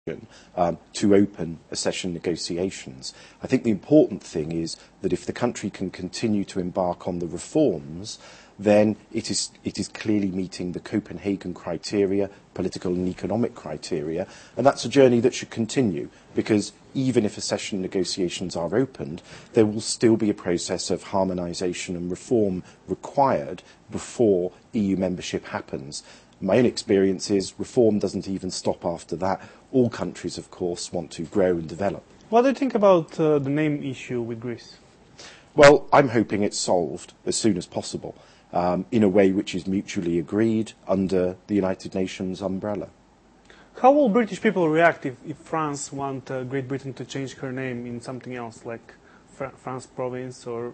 to open accession negotiations. I think the important thing is that if the country can continue to embark on the reforms, then it is clearly meeting the Copenhagen criteria, political and economic criteria, and that's a journey that should continue, because even if accession negotiations are opened, there will still be a process of harmonisation and reform required before EU membership happens. My own experience is reform doesn't even stop after that. All countries, of course, want to grow and develop. What do you think about the name issue with Greece? Well, I'm hoping it's solved as soon as possible, in a way which is mutually agreed under the United Nations umbrella. How will British people react if France want Great Britain to change her name in something else, like France province or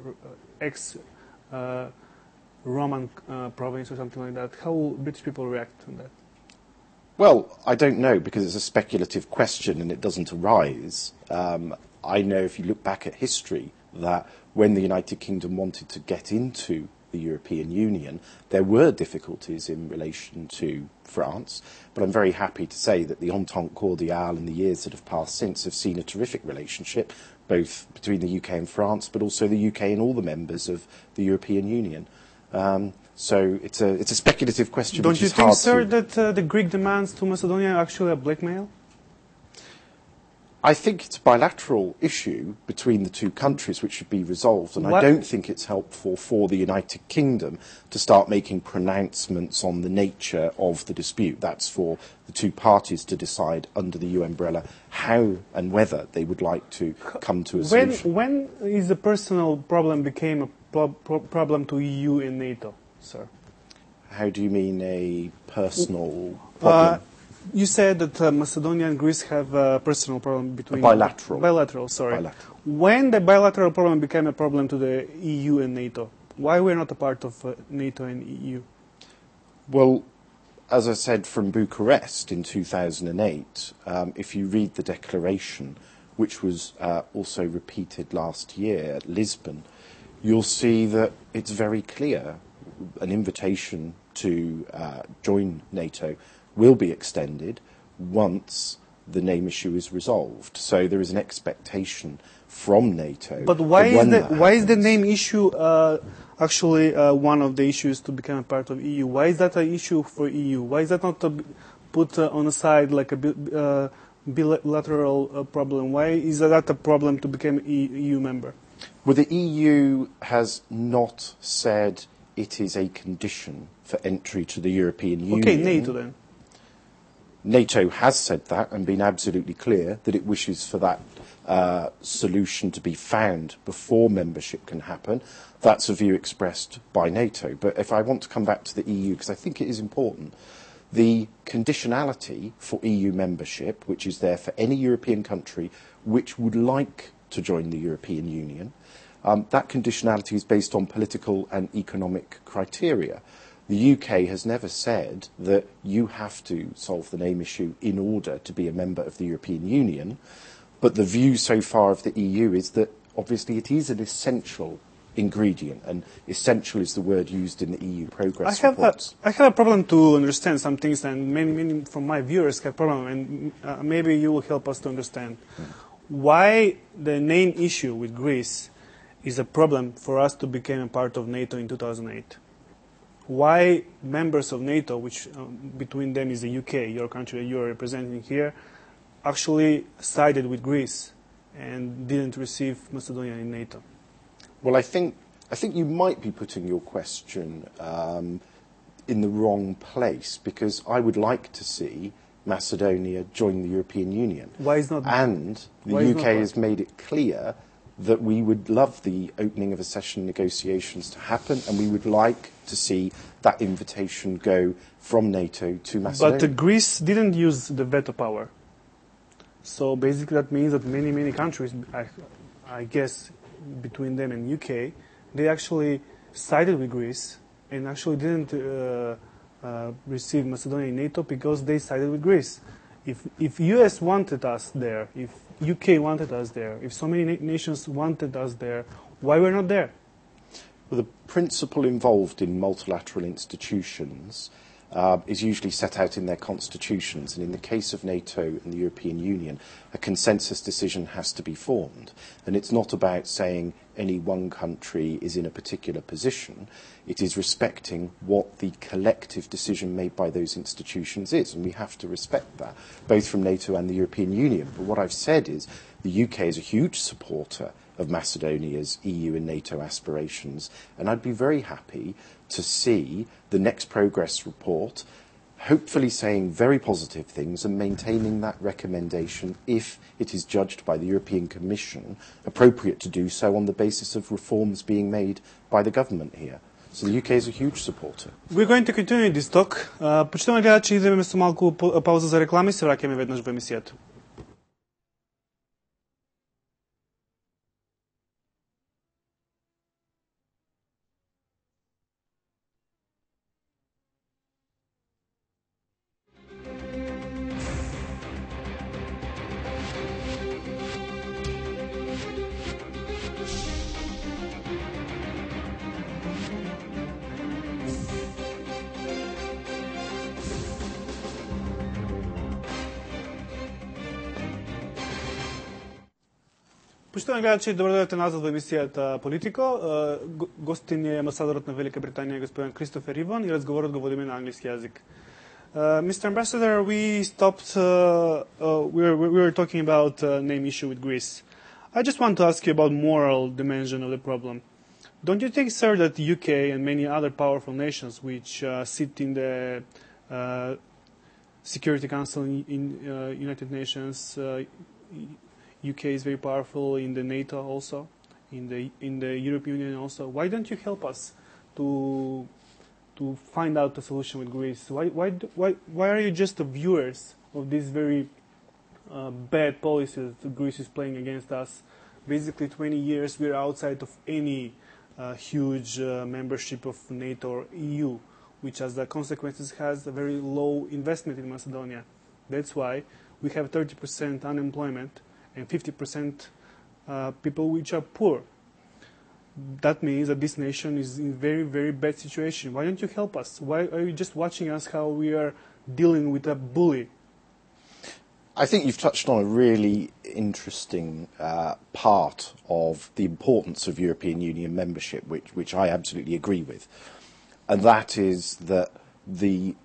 Roman province or something like that? How will British people react to that? Well, I don't know, because it's a speculative question and it doesn't arise. I know, if you look back at history, that when the United Kingdom wanted to get into the European Union, there were difficulties in relation to France, but I'm very happy to say that the Entente Cordiale in the years that have passed since have seen a terrific relationship, both between the UK and France, but also the UK and all the members of the European Union. So it's a speculative question. Don't you think, sir, that the Greek demands to Macedonia are actually a blackmail? I think it's a bilateral issue between the two countries which should be resolved, and I don't think it's helpful for the United Kingdom to start making pronouncements on the nature of the dispute. That's for the two parties to decide under the EU umbrella how and whether they would like to come to a solution. When is a personal problem became a problem to EU and NATO, sir? How do you mean a personal problem? You said that Macedonia and Greece have a personal problem between... Bilateral. Bilateral, sorry. Bilateral. When the bilateral problem became a problem to the EU and NATO, why we're not a part of NATO and EU? Well, as I said, from Bucharest in 2008, if you read the declaration, which was also repeated last year at Lisbon, you'll see that it's very clear. An invitation to join NATO will be extended once the name issue is resolved. So there is an expectation from NATO. But why is the name issue actually one of the issues to become a part of EU? Why is that an issue for EU? Why is that not put on the side like a bilateral problem? Why is that a problem to become an EU member? Well, the EU has not said it is a condition for entry to the European Union. Okay, NATO then. NATO has said that and been absolutely clear that it wishes for that solution to be found before membership can happen. That's a view expressed by NATO. But if I want to come back to the EU, because I think it is important, the conditionality for EU membership, which is there for any European country which would like to join the European Union, that conditionality is based on political and economic criteria. The UK has never said that you have to solve the name issue in order to be a member of the European Union, but the view so far of the EU is that obviously it is an essential ingredient, and essential is the word used in the EU progress reports. I have a problem to understand some things, and many from my viewers have a problem, and maybe you will help us to understand why the name issue with Greece is a problem for us to become a part of NATO in 2008. Why members of NATO, which between them is the UK, your country you are representing here, actually sided with Greece and didn't receive Macedonia in NATO? Well, I think you might be putting your question in the wrong place, because I would like to see Macedonia join the European Union. Why is not? And the UK has made it clear that we would love the opening of accession negotiations to happen, and we would like to see that invitation go from NATO to Macedonia. But Greece didn't use the veto power. So basically that means that many countries, I guess between them and UK, they actually sided with Greece and actually didn't receive Macedonia in NATO because they sided with Greece. If US wanted us there, if UK wanted us there, if so many nations wanted us there, why we're not there? Well, the principle involved in multilateral institutions is usually set out in their constitutions, and in the case of NATO and the European Union, a consensus decision has to be formed. And it's not about saying any one country is in a particular position. It is respecting what the collective decision made by those institutions is, and we have to respect that, both from NATO and the European Union. But what I've said is the UK is a huge supporter of Macedonia's EU and NATO aspirations, and I'd be very happy to see the next progress report hopefully saying very positive things and maintaining that recommendation if it is judged by the European Commission appropriate to do so on the basis of reforms being made by the government here. So the UK is a huge supporter. We're going to continue this talk. Почитаме гледачи, идеме со малку пауза за реклами, се враќаме веднаш во емисијата. Почитувани гледачи, добро дојдовте назад во емисијата Politiko. Гостин е амбасадорот на Велика Британија, господин Kristofer Ivon, и разговорот го водиме на англиски јазик. Mr. Ambassador, we stopped, we were talking about name issue with Greece. I just want to ask you about moral dimension of the problem. Don't you think, sir, that the UK and many other powerful nations which sit in the Security Council in United Nations, UK is very powerful in the NATO also, in the European Union also. Why don't you help us to find out a solution with Greece? Why are you just the viewers of these very bad policies that Greece is playing against us? Basically, 20 years we're outside of any huge membership of NATO or EU, which as the consequences has a very low investment in Macedonia. That's why we have 30% unemployment and 50% people which are poor. That means that this nation is in very, very bad situation. Why don't you help us? Why are you just watching us how we are dealing with a bully? I think you've touched on a really interesting part of the importance of European Union membership, which I absolutely agree with. And that is that the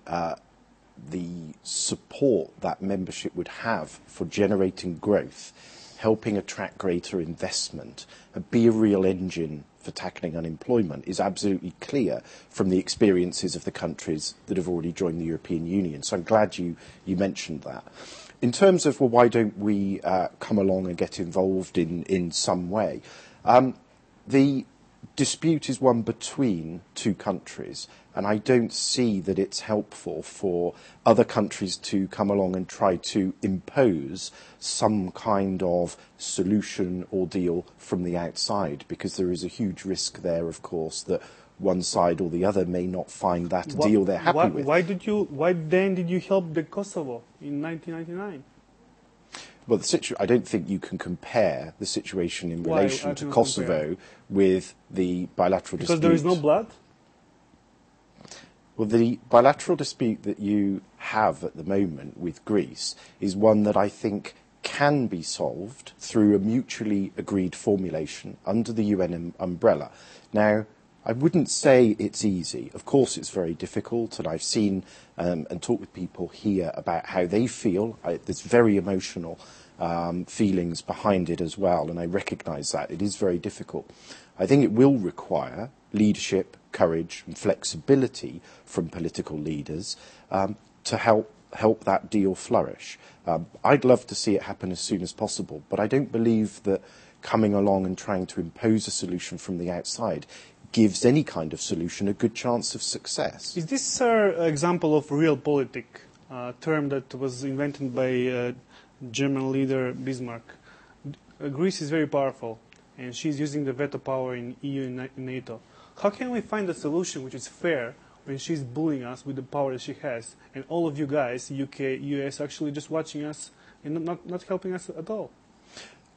support that membership would have for generating growth, helping attract greater investment, and be a real engine for tackling unemployment is absolutely clear from the experiences of the countries that have already joined the European Union. So I'm glad you mentioned that. In terms of, well, why don't we come along and get involved in some way? The dispute is one between two countries, and I don't see that it's helpful for other countries to come along and try to impose some kind of solution or deal from the outside, because there is a huge risk there, of course, that one side or the other may not find that a deal they're happy with. Why then did you help the Kosovo in 1999? Well, I don't think you can compare the situation in relation to Kosovo with the bilateral dispute. Because there is no blood? Well, the bilateral dispute that you have at the moment with Greece is one that I think can be solved through a mutually agreed formulation under the UN umbrella. Now, I wouldn't say it's easy. Of course, it's very difficult, and I've seen and talked with people here about how they feel. There's very emotional feelings behind it as well, and I recognise that. It is very difficult. I think it will require leadership, courage and flexibility from political leaders to help that deal flourish. I'd love to see it happen as soon as possible, but I don't believe that coming along and trying to impose a solution from the outside gives any kind of solution a good chance of success. Is this, sir, an example of realpolitik, a term that was invented by German leader Bismarck? Greece is very powerful, and she's using the veto power in EU and NATO. How can we find a solution which is fair when she's bullying us with the power that she has, and all of you guys, UK, US, actually just watching us and not helping us at all?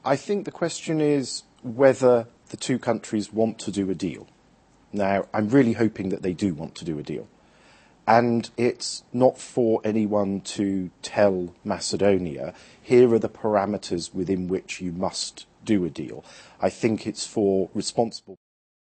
I think the question is whether the two countries want to do a deal. Now, I'm really hoping that they do want to do a deal. And it's not for anyone to tell Macedonia, here are the parameters within which you must do a deal. I think it's for responsible